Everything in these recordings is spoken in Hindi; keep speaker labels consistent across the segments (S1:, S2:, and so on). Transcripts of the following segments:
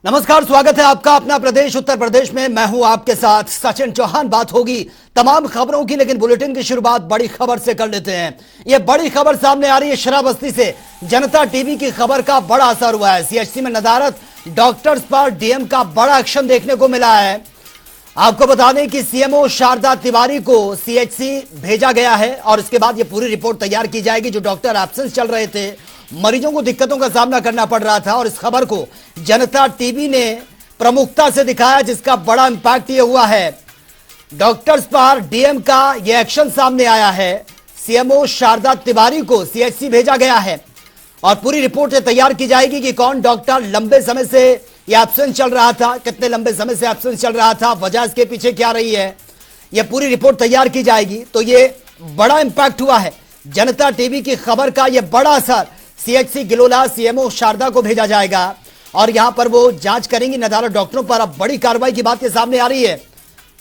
S1: नमस्कार, स्वागत है आपका अपना प्रदेश उत्तर प्रदेश में। मैं हूं आपके साथ सचिन चौहान। बात होगी तमाम खबरों की, लेकिन बुलेटिन की शुरुआत बड़ी खबर से कर लेते हैं। यह बड़ी खबर सामने आ रही है श्रावस्ती से। जनता टीवी की खबर का बड़ा असर हुआ है। सीएचसी में नदारत डॉक्टर्स पर डीएम का बड़ा एक्शन देखने को मिला है। आपको बता दें कि सीएमओ शारदा तिवारी को सीएचसी भेजा गया है और इसके बाद यह पूरी रिपोर्ट तैयार की जाएगी। जो डॉक्टर एब्सेंस चल रहे थे, मरीजों को दिक्कतों का सामना करना पड़ रहा था, और इस खबर को जनता टीवी ने प्रमुखता से दिखाया, जिसका बड़ा इंपैक्ट यह हुआ है। डॉक्टर्स पर डीएम का यह एक्शन सामने आया है। सीएमओ शारदा तिवारी को सीएचसी भेजा गया है और पूरी रिपोर्ट तैयार की जाएगी कि कौन डॉक्टर लंबे समय से यह एब्सेंस चल रहा था, कितने लंबे समय से एब्सेंस चल रहा था, वजह इसके पीछे क्या रही है, यह पूरी रिपोर्ट तैयार की जाएगी। तो यह बड़ा इंपैक्ट हुआ है। जनता टीवी की खबर का यह बड़ा असर। सीएचसी गिलोला सीएमओ शारदा को भेजा जाएगा और यहां पर वो जांच करेंगी नदारत डॉक्टरों पर। अब बड़ी कार्रवाई की बात सामने आ रही है।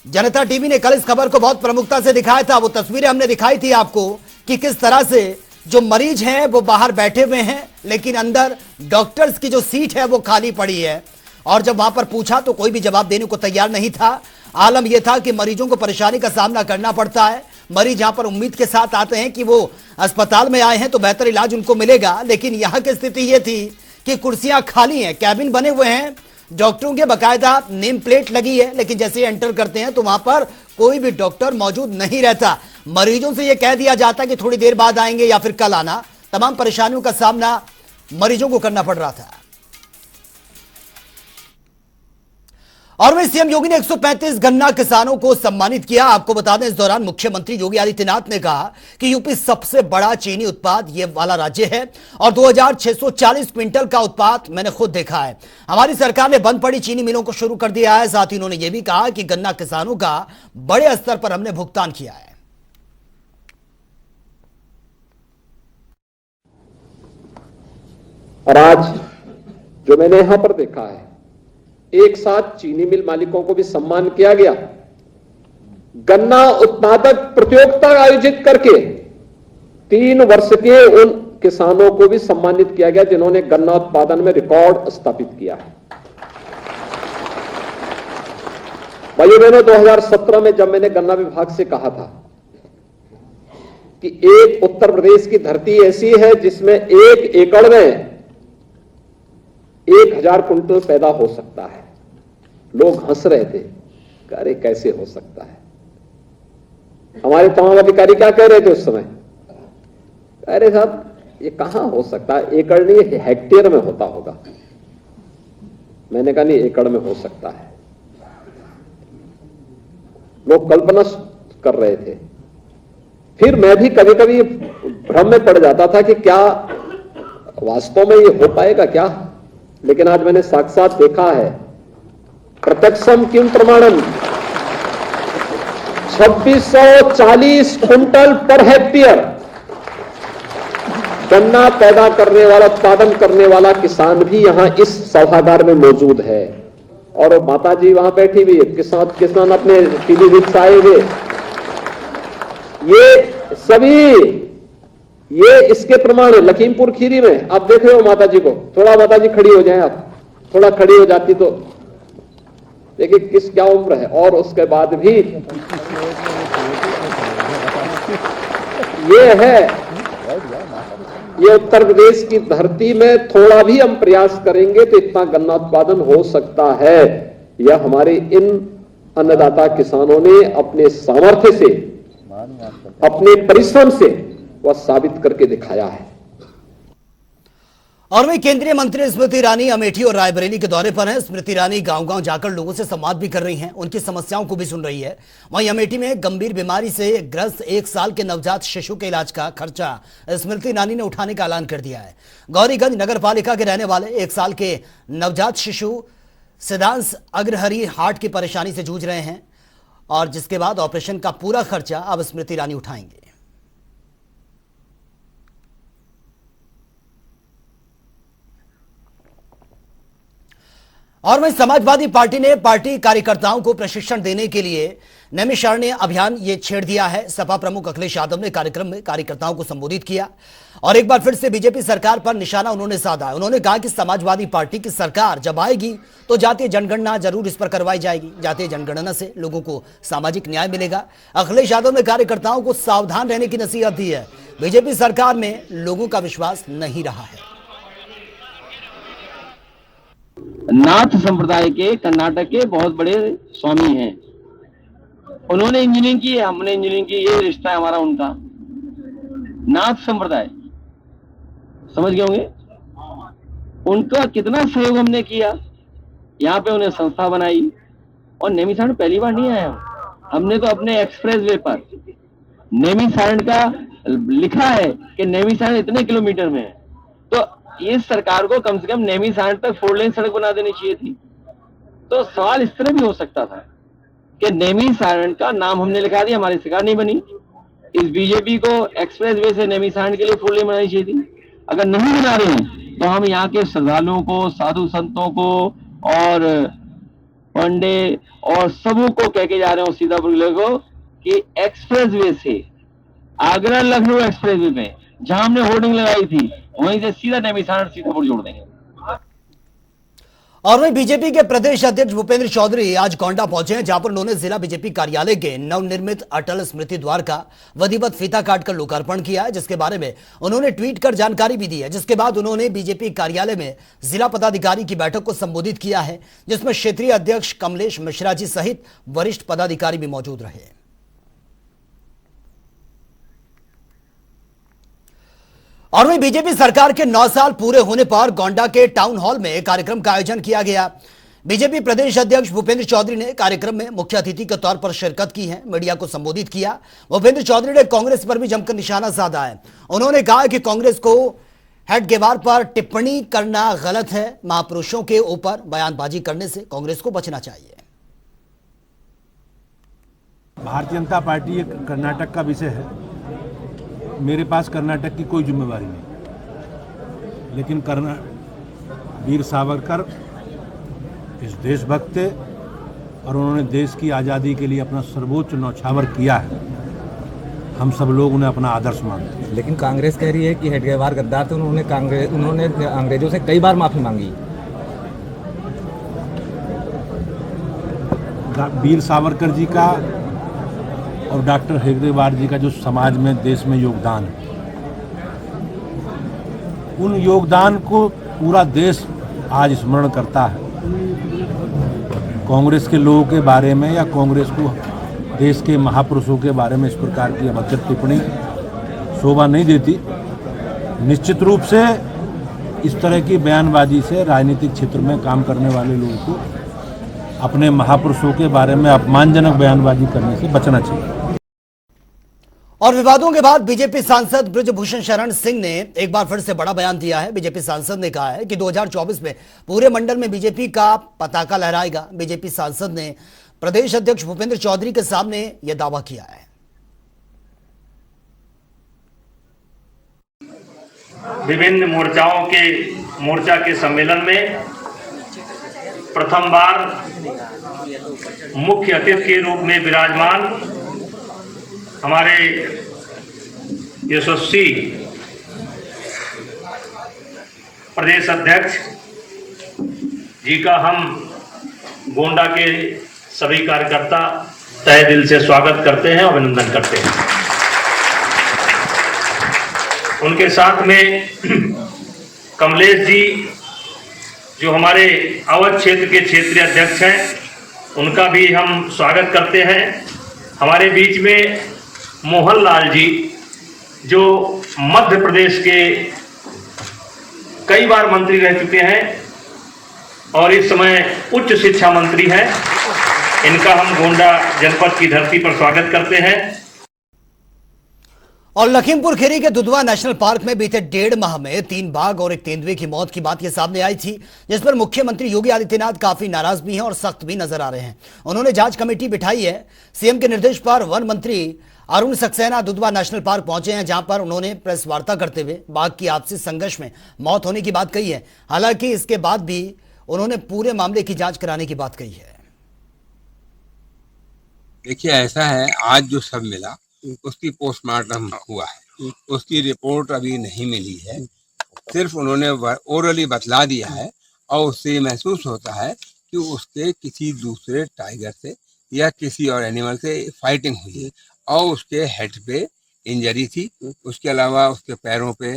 S1: जनता टीवी ने कल इस खबर को बहुत प्रमुखता से दिखाया था। वो तस्वीरें हमने दिखाई थी आपको कि किस तरह से जो मरीज हैं वो बाहर बैठे हुए हैं, लेकिन अंदर डॉक्टर्स की जो सीट है वो खाली पड़ी है। और जब वहां पर पूछा तो कोई भी जवाब देने को तैयार नहीं था। आलम यह था कि मरीजों को परेशानी का सामना करना पड़ता है। मरीज यहां पर उम्मीद के साथ आते हैं कि वो अस्पताल में आए हैं तो बेहतर इलाज उनको मिलेगा, लेकिन यहां की स्थिति यह थी कि कुर्सियां खाली हैं, कैबिन बने हुए हैं, डॉक्टरों के बाकायदा नेम प्लेट लगी है, लेकिन जैसे एंटर करते हैं तो वहां पर कोई भी डॉक्टर मौजूद नहीं रहता। मरीजों से यह कह दिया जाता कि थोड़ी देर बाद आएंगे या फिर कल आना। तमाम परेशानियों का सामना मरीजों को करना पड़ रहा था। और वहीं सीएम योगी ने 135 गन्ना किसानों को सम्मानित किया। आपको बता दें, इस दौरान मुख्यमंत्री योगी आदित्यनाथ ने कहा कि यूपी सबसे बड़ा चीनी उत्पाद ये वाला राज्य है और 2640 क्विंटल का उत्पाद मैंने खुद देखा है। हमारी सरकार ने बंद पड़ी चीनी मिलों को शुरू कर दिया है। साथ ही उन्होंने यह भी कहा कि गन्ना किसानों का बड़े स्तर पर हमने भुगतान किया है।
S2: और आज जो मैंने यहां पर देखा है, एक साथ चीनी मिल मालिकों को भी सम्मान किया गया। गन्ना उत्पादक प्रतियोगिता आयोजित करके 3 वर्ष के उन किसानों को भी सम्मानित किया गया जिन्होंने गन्ना उत्पादन में रिकॉर्ड स्थापित किया है। भाइयों बहनों, 2017 में जब मैंने गन्ना विभाग से कहा था कि एक उत्तर प्रदेश की धरती ऐसी है जिसमें 1 एकड़ में 1000 कुंटल पैदा हो सकता है, लोग हंस रहे थे, अरे कैसे हो सकता है। हमारे तमाम अधिकारी क्या कह रहे थे उस समय, अरे साहब ये कहां हो सकता है, एकड़ नहीं हेक्टेयर में होता होगा। मैंने कहा नहीं, एकड़ में हो सकता है। लोग कल्पना कर रहे थे। फिर मैं भी कभी कभी भ्रम में पड़ जाता था कि क्या वास्तव में ये हो पाएगा क्या, लेकिन आज मैंने साक्षात देखा है। प्रत्यक्षम किम प्रमाणम 2640 क्विंटल पर हेक्टेयर गन्ना पैदा करने वाला, उत्पादन करने वाला किसान भी यहां इस सभागार में मौजूद है। और वो माता जी वहां बैठी हुई है, किसान अपने पीलीभीत से आए हुए, ये सभी ये इसके प्रमाण है। लखीमपुर खीरी में आप देख रहे हो माता जी को, थोड़ा माता जी खड़ी हो जाए, आप थोड़ा खड़ी हो जाती तो देखिए किस क्या उम्र है। और उसके बाद भी ये है, ये उत्तर प्रदेश की धरती में थोड़ा भी हम प्रयास करेंगे तो इतना गन्ना उत्पादन हो सकता है। यह हमारे इन अन्नदाता किसानों ने अपने सामर्थ्य से, अपने परिश्रम से वह साबित करके दिखाया है।
S1: और वहीं केंद्रीय मंत्री स्मृति ईरानी अमेठी और रायबरेली के दौरे पर हैं। स्मृति ईरानी गांव-गांव जाकर लोगों से संवाद भी कर रही हैं, उनकी समस्याओं को भी सुन रही है। वहीं अमेठी में गंभीर बीमारी से ग्रस्त 1 साल के नवजात शिशु के इलाज का खर्चा स्मृति ईरानी ने उठाने का ऐलान कर दिया है। गौरीगंज नगर पालिका के रहने वाले 1 साल के नवजात शिशु सिद्धांश अग्रहरी हार्ट की परेशानी से जूझ रहे हैं और जिसके बाद ऑपरेशन का पूरा खर्चा अब स्मृति ईरानी उठाएंगे। और वहीं समाजवादी पार्टी ने पार्टी कार्यकर्ताओं को प्रशिक्षण देने के लिए नैमिषारण्य अभियान ये छेड़ दिया है। सपा प्रमुख अखिलेश यादव ने कार्यक्रम में कार्यकर्ताओं को संबोधित किया और एक बार फिर से बीजेपी सरकार पर निशाना उन्होंने साधा। उन्होंने कहा कि समाजवादी पार्टी की सरकार जब आएगी तो जातीय जनगणना जरूर इस पर करवाई जाएगी। जातीय जनगणना से लोगों को सामाजिक न्याय मिलेगा। अखिलेश यादव ने कार्यकर्ताओं को सावधान रहने की नसीहत दी है। बीजेपी सरकार में लोगों का विश्वास नहीं रहा है।
S3: नाथ संप्रदाय के कर्नाटक के बहुत बड़े स्वामी हैं। उन्होंने इंजीनियरिंग की है, हमने इंजीनियरिंग की, ये रिश्ता है हमारा उनका। नाथ संप्रदाय समझ गए होंगे, उनका कितना सहयोग हमने किया। यहाँ पे उन्हें संस्था बनाई और नेमिसारण पहली बार नहीं आया। हमने तो अपने एक्सप्रेस वे पर नेमिसारण का लिखा है कि नेमिसारण इतने किलोमीटर में है, तो इस सरकार को कम से कम नेमिसारण तक 4 लेन सड़क बना देनी चाहिए थी। तो सवाल इस तरह भी हो सकता था कि नेमिसारण का नाम हमने लिखा दिया, हमारी सरकार नहीं बनी। इस बीजेपी को एक्सप्रेस वे से नेमिसारण के लिए 4 लेन बनानी चाहिए थी। अगर नहीं बना रहे हैं तो हम यहाँ के श्रद्धालुओं को, साधु संतों को और पंडे और सबों को कह के जा रहे हो, सीतापुर जिले को, कि एक्सप्रेस वे से आगरा लखनऊ एक्सप्रेस वे पे जहां हमने होर्डिंग लगाई थी वहीं से सीधा नेमिसारण सीतापुर जोड़ देंगे।
S1: और वहीं बीजेपी के प्रदेश अध्यक्ष भूपेंद्र चौधरी आज गोंडा पहुंचे हैं, जहां पर उन्होंने जिला बीजेपी कार्यालय के नवनिर्मित अटल स्मृति द्वार का विधिवत फीता काटकर लोकार्पण किया है, जिसके बारे में उन्होंने ट्वीट कर जानकारी भी दी है। जिसके बाद उन्होंने बीजेपी कार्यालय में जिला पदाधिकारी की बैठक को संबोधित किया है, जिसमें क्षेत्रीय अध्यक्ष कमलेश मिश्रा जी सहित वरिष्ठ पदाधिकारी भी मौजूद रहे। और वहीं बीजेपी सरकार के 9 साल पूरे होने पर गोंडा के टाउन हॉल में कार्यक्रम का आयोजन किया गया। बीजेपी प्रदेश अध्यक्ष भूपेंद्र चौधरी ने कार्यक्रम में मुख्य अतिथि के तौर पर शिरकत की है, मीडिया को संबोधित किया। भूपेंद्र चौधरी ने कांग्रेस पर भी जमकर निशाना साधा है। उन्होंने कहा कि कांग्रेस को हेडगेवार पर टिप्पणी करना गलत है। महापुरुषों के ऊपर बयानबाजी करने से कांग्रेस को बचना चाहिए।
S4: भारतीय जनता पार्टी एक कर्नाटक का विषय है। मेरे पास कर्नाटक की कोई जिम्मेवारी नहीं, लेकिन वीर सावरकर इस देशभक्त थे और उन्होंने देश की आज़ादी के लिए अपना सर्वोच्च न्यौछावर किया है। हम सब लोग उन्हें अपना आदर्श मानते हैं।
S5: लेकिन कांग्रेस कह रही है कि हेडगेवार गद्दार थे। उन्होंने अंग्रेजों से कई बार माफी मांगी।
S4: वीर सावरकर जी का और डॉक्टर हेडगेवार जी का जो समाज में, देश में योगदान है, उन योगदान को पूरा देश आज स्मरण करता है। कांग्रेस के लोगों के बारे में या कांग्रेस को देश के महापुरुषों के बारे में इस प्रकार की अभद्र टिप्पणी शोभा नहीं देती। निश्चित रूप से इस तरह की बयानबाजी से राजनीतिक क्षेत्र में काम करने वाले लोगों को अपने महापुरुषों के बारे में अपमानजनक बयानबाजी करने से बचना चाहिए।
S1: और विवादों के बाद बीजेपी सांसद ब्रजभूषण शरण सिंह ने एक बार फिर से बड़ा बयान दिया है। बीजेपी सांसद ने कहा है कि 2024 में पूरे मंडल में बीजेपी का पताका लहराएगा। बीजेपी सांसद ने प्रदेश अध्यक्ष भूपेंद्र चौधरी के सामने यह दावा किया है।
S6: विभिन्न मोर्चा के सम्मेलन में प्रथम बार मुख्य अतिथि के रूप में विराजमान हमारे यशस्वी प्रदेश अध्यक्ष जी का हम गोंडा के सभी कार्यकर्ता तहे दिल से स्वागत करते हैं, अभिनंदन करते हैं। उनके साथ में कमलेश जी जो हमारे अवध क्षेत्र के क्षेत्रीय अध्यक्ष हैं, उनका भी हम स्वागत करते हैं। हमारे बीच में मोहन लाल जी जो मध्य प्रदेश के कई बार मंत्री रह चुके हैं और इस समय उच्च शिक्षा मंत्री हैं, इनका हम गोंडा जनपद की धरती पर स्वागत करते हैं।
S1: और लखीमपुर खीरी के दुधवा नेशनल पार्क में बीते 1.5 माह में 3 बाघ और एक तेंदुए की मौत की बात यह सामने आई थी, जिस पर मुख्यमंत्री योगी आदित्यनाथ काफी नाराज भी हैं और सख्त भी नजर आ रहे हैं। उन्होंने जांच कमेटी बिठाई है। सीएम के निर्देश पर वन मंत्री अरुण सक्सेना दुधवा नेशनल पार्क पहुंचे हैं, जहां पर उन्होंने प्रेस वार्ता करते हुए बाघ की आपसी संघर्ष में मौत होने की बात कही है। हालांकि इसके बाद भी उन्होंने पूरे मामले की जांच कराने की बात कही है।
S7: देखिए, ऐसा है, आज जो सब मिला उसकी पोस्टमार्टम हुआ है, उसकी रिपोर्ट अभी नहीं मिली है। सिर्फ उन्होंने ओरली बतला दिया है और उससे महसूस होता है कि उसके किसी दूसरे टाइगर से या किसी और एनिमल से फाइटिंग हुई है और उसके हेड पे इंजरी थी। उसके अलावा उसके पैरों पे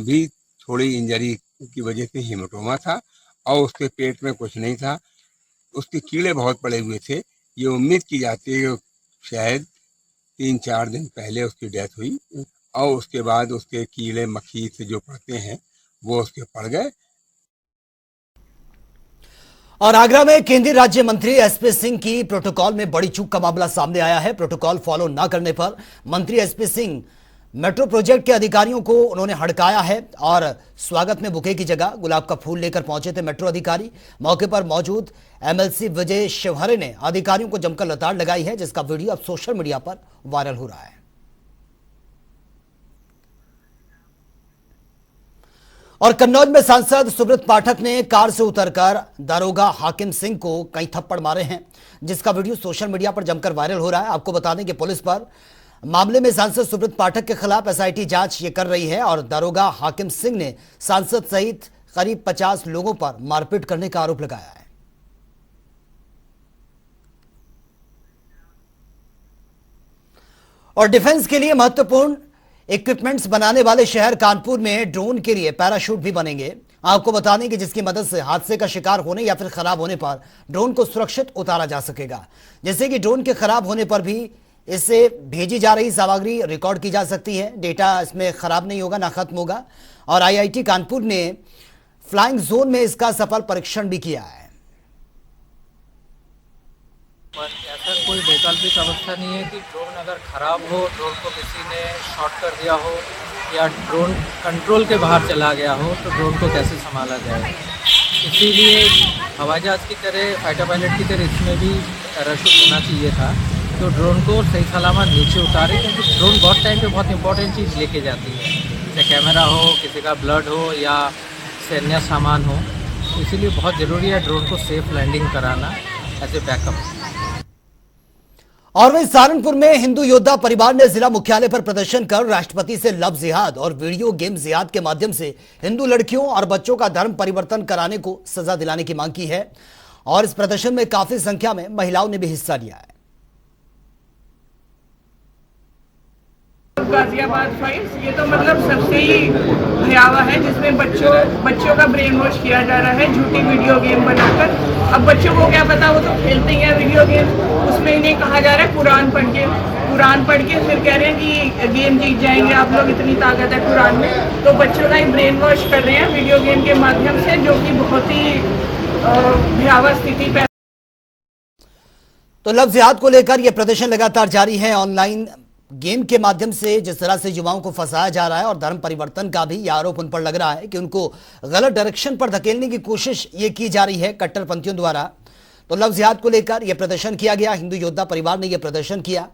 S7: भी थोड़ी इंजरी की वजह से हीमोटोमा था और उसके पेट में कुछ नहीं था। उसके कीड़े बहुत पड़े हुए थे। ये उम्मीद की जाती है कि शायद 3-4 दिन पहले उसकी डेथ हुई और उसके बाद उसके कीड़े मक्खी से जो पड़ते हैं वो उसके पड़ गए।
S1: और आगरा में केंद्रीय राज्य मंत्री एसपी सिंह की प्रोटोकॉल में बड़ी चूक का मामला सामने आया है। प्रोटोकॉल फॉलो न करने पर मंत्री एसपी सिंह मेट्रो प्रोजेक्ट के अधिकारियों को उन्होंने हड़काया है और स्वागत में बुके की जगह गुलाब का फूल लेकर पहुंचे थे मेट्रो अधिकारी। मौके पर मौजूद एमएलसी विजय शिवहरे ने अधिकारियों को जमकर लताड़ लगाई है, जिसका वीडियो अब सोशल मीडिया पर वायरल हो रहा है। और कन्नौज में सांसद सुब्रत पाठक ने कार से उतरकर दारोगा हाकिम सिंह को कई थप्पड़ मारे हैं, जिसका वीडियो सोशल मीडिया पर जमकर वायरल हो रहा है। आपको बता दें कि पुलिस पर मामले में सांसद सुब्रत पाठक के खिलाफ एसआईटी जांच ये कर रही है और दारोगा हाकिम सिंह ने सांसद सहित करीब 50 लोगों पर मारपीट करने का आरोप लगाया है। और डिफेंस के लिए महत्वपूर्ण इक्विपमेंट्स बनाने वाले शहर कानपुर में ड्रोन के लिए पैराशूट भी बनेंगे। आपको बता दें कि जिसकी मदद से हादसे का शिकार होने या फिर खराब होने पर ड्रोन को सुरक्षित उतारा जा सकेगा। जैसे कि ड्रोन के खराब होने पर भी इससे भेजी जा रही सामग्री रिकॉर्ड की जा सकती है, डेटा इसमें खराब नहीं होगा, ना खत्म होगा। और आईआईटी कानपुर ने फ्लाइंग जोन में इसका सफल परीक्षण भी किया है।
S8: पर ऐसा कोई वैकल्पिक अवस्था नहीं है कि ड्रोन अगर खराब हो, ड्रोन को किसी ने शॉर्ट कर दिया हो या ड्रोन कंट्रोल के बाहर चला गया हो तो ड्रोन को कैसे संभाला जाए। इसीलिए हवाई जहाज़ की तरह, फाइटर पायलट की तरह इसमें भी पैराशूट होना चाहिए था, तो ड्रोन को सही सलामत नीचे उतारे, क्योंकि ड्रोन बहुत टाइम पे बहुत इंपॉर्टेंट चीज़ लेके जाती है, जैसे कैमरा हो, किसी का ब्लड हो या सैन्य सामान हो। इसीलिए बहुत ज़रूरी है ड्रोन को सेफ लैंडिंग कराना एज ए बैकअप।
S1: और वहीं सहारनपुर में हिंदू योद्धा परिवार ने जिला मुख्यालय पर प्रदर्शन कर राष्ट्रपति से लव जिहाद और वीडियो गेम जिहाद के माध्यम से हिंदू लड़कियों और बच्चों का धर्म परिवर्तन कराने को सजा दिलाने की मांग की है। और इस प्रदर्शन में काफी संख्या में महिलाओं ने भी हिस्सा लिया है।
S9: गाजियाबाद फाइल्स, ये तो मतलब सबसे ही भयावह है, जिसमें बच्चों का ब्रेन वॉश किया जा रहा है झूठी वीडियो गेम बनाकर। अब बच्चों को क्या पता, वो तो खेलते ही हैं वीडियो गेम। उसमें इन्हें कहा जा रहा है कुरान पढ़ के फिर कह रहे हैं कि गेम जीत जाएंगे आप लोग, इतनी ताकत है कुरान में। तो बच्चों का ही ब्रेन वॉश कर रहे हैं वीडियो गेम के माध्यम से, जो कि बहुत ही भयावह स्थिति पे।
S1: तो लव जिहाद को लेकर यह प्रदर्शन लगातार जारी है। ऑनलाइन गेम के माध्यम से जिस तरह से युवाओं को फंसाया जा रहा है और धर्म परिवर्तन का भी यह आरोप उन पर लग रहा है कि उनको गलत डायरेक्शन पर धकेलने की कोशिश ये की जा रही है कट्टरपंथियों द्वारा। तो लव जिहाद को लेकर यह प्रदर्शन किया गया, हिंदू योद्धा परिवार ने यह प्रदर्शन किया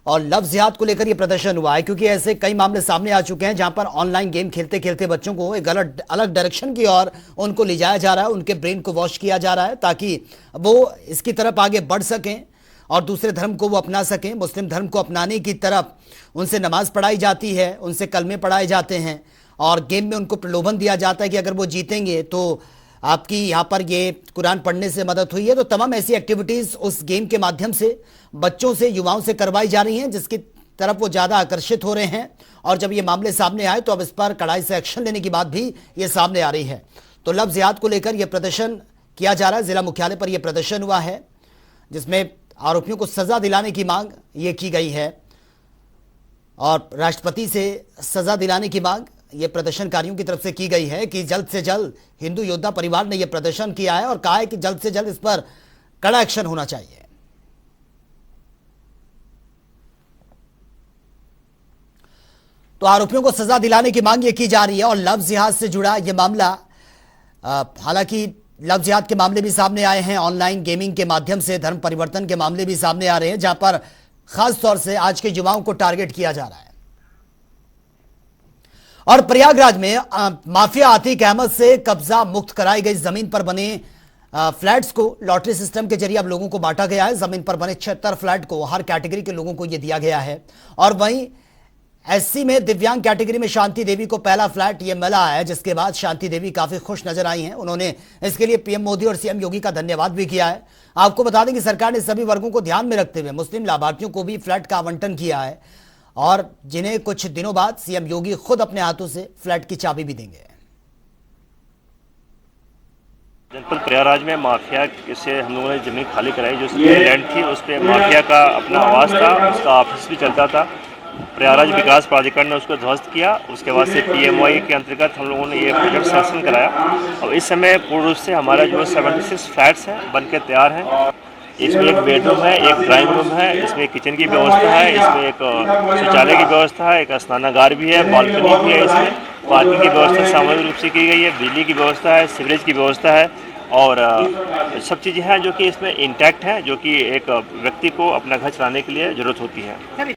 S1: और लव जिहाद को लेकर यह प्रदर्शन हुआ है, क्योंकि ऐसे कई मामले सामने आ चुके हैं जहां पर ऑनलाइन गेम खेलते खेलते बच्चों को एक अलग डायरेक्शन की ओर उनको ले जाया जा रहा है, उनके ब्रेन को वॉश किया जा रहा है ताकि वो इसकी तरफ आगे बढ़ सकें और दूसरे धर्म को वो अपना सकें। मुस्लिम धर्म को अपनाने की तरफ उनसे नमाज पढ़ाई जाती है, उनसे कलमे पढ़ाए जाते हैं और गेम में उनको प्रलोभन दिया जाता है कि अगर वो जीतेंगे तो आपकी यहाँ पर ये कुरान पढ़ने से मदद हुई है। तो तमाम ऐसी एक्टिविटीज़ उस गेम के माध्यम से बच्चों से, युवाओं से करवाई जा रही हैं, जिसकी तरफ वो ज़्यादा आकर्षित हो रहे हैं। और जब ये मामले सामने आए तो अब इस पर कड़ाई से एक्शन लेने की बात भी ये सामने आ रही है। तो लव जिहाद को लेकर यह प्रदर्शन किया जा रहा है। जिला मुख्यालय पर यह प्रदर्शन हुआ है जिसमें आरोपियों को सजा दिलाने की मांग ये की गई है और राष्ट्रपति से सजा दिलाने की मांग ये प्रदर्शनकारियों की तरफ से की गई है कि जल्द से जल्द हिंदू योद्धा परिवार ने यह प्रदर्शन किया है और कहा है कि जल्द से जल्द इस पर कड़ा एक्शन होना चाहिए। तो आरोपियों को सजा दिलाने की मांग ये की जा रही है। और लव जिहाद से जुड़ा यह मामला, हालांकि लव जिहाद के मामले भी सामने आए हैं, ऑनलाइन गेमिंग के माध्यम से धर्म परिवर्तन के मामले भी सामने आ रहे हैं, जहां पर खास तौर से आज के युवाओं को टारगेट किया जा रहा है। और प्रयागराज में माफिया आतिक अहमद से कब्जा मुक्त कराई गई जमीन पर बने फ्लैट्स को लॉटरी सिस्टम के जरिए अब लोगों को बांटा गया है। जमीन पर बने 76 फ्लैट को हर कैटेगरी के लोगों को यह दिया गया है। और वहीं एससी में दिव्यांग कैटेगरी में शांति देवी को पहला फ्लैट ये मिला है, जिसके बाद शांति देवी काफी खुश नजर आई हैं। उन्होंने इसके लिए पीएम मोदी और सीएम योगी का धन्यवाद भी किया है। आपको बता दें कि सरकार ने सभी वर्गों को ध्यान में रखते हुए मुस्लिम लाभार्थियों को भी फ्लैट का आवंटन किया है और जिन्हें कुछ दिनों बाद सीएम योगी खुद अपने हाथों से फ्लैट की चाबी भी देंगे।
S6: जनपद प्रयागराज में माफिया से हम लोगों ने जमीन खाली कराई। जो लैंड थी उस पर माफिया का अपना आवास था, उसका ऑफिस भी चलता था। प्रयागराज विकास प्राधिकरण ने उसको ध्वस्त किया। उसके बाद से पीएमओआई के अंतर्गत हम लोगों ने ये प्रोजेक्ट सैंक्शन कराया। अब इस समय पूर्ण रूप से हमारा जो 76 फ्लैट्स हैं बन के तैयार हैं। इसमें एक बेडरूम है, एक ड्राइंग रूम है, इसमें किचन की व्यवस्था है, इसमें एक शौचालय की व्यवस्था है, एक स्नानागार भी है, बालकनी भी है, इसमें पार्किंग की व्यवस्था सामान्य रूप से की गई है, बिजली की व्यवस्था है, सीवरेज की व्यवस्था है और सब चीज़ें हैं जो कि इसमें इंटैक्ट हैं, जो कि एक व्यक्ति को अपना घर चलाने के लिए जरूरत होती है।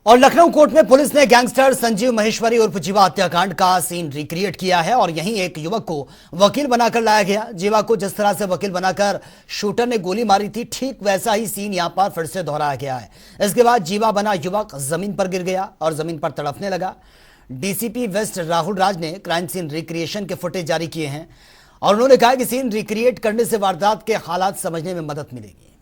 S1: और लखनऊ कोर्ट में पुलिस ने गैंगस्टर संजीव महेश्वरी उर्फ जीवा हत्याकांड का सीन रिक्रिएट किया है और यहीं एक युवक को वकील बनाकर लाया गया। जीवा को जिस तरह से वकील बनाकर शूटर ने गोली मारी थी, ठीक वैसा ही सीन यहां पर फिर से दोहराया गया है। इसके बाद जीवा बना युवक जमीन पर गिर गया और जमीन पर तड़पने लगा। डीसीपी वेस्ट राहुल राज ने क्राइम सीन रिक्रिएशन के फुटेज जारी किए हैं और उन्होंने कहा कि सीन रिक्रिएट करने से वारदात के हालात समझने में मदद मिलेगी।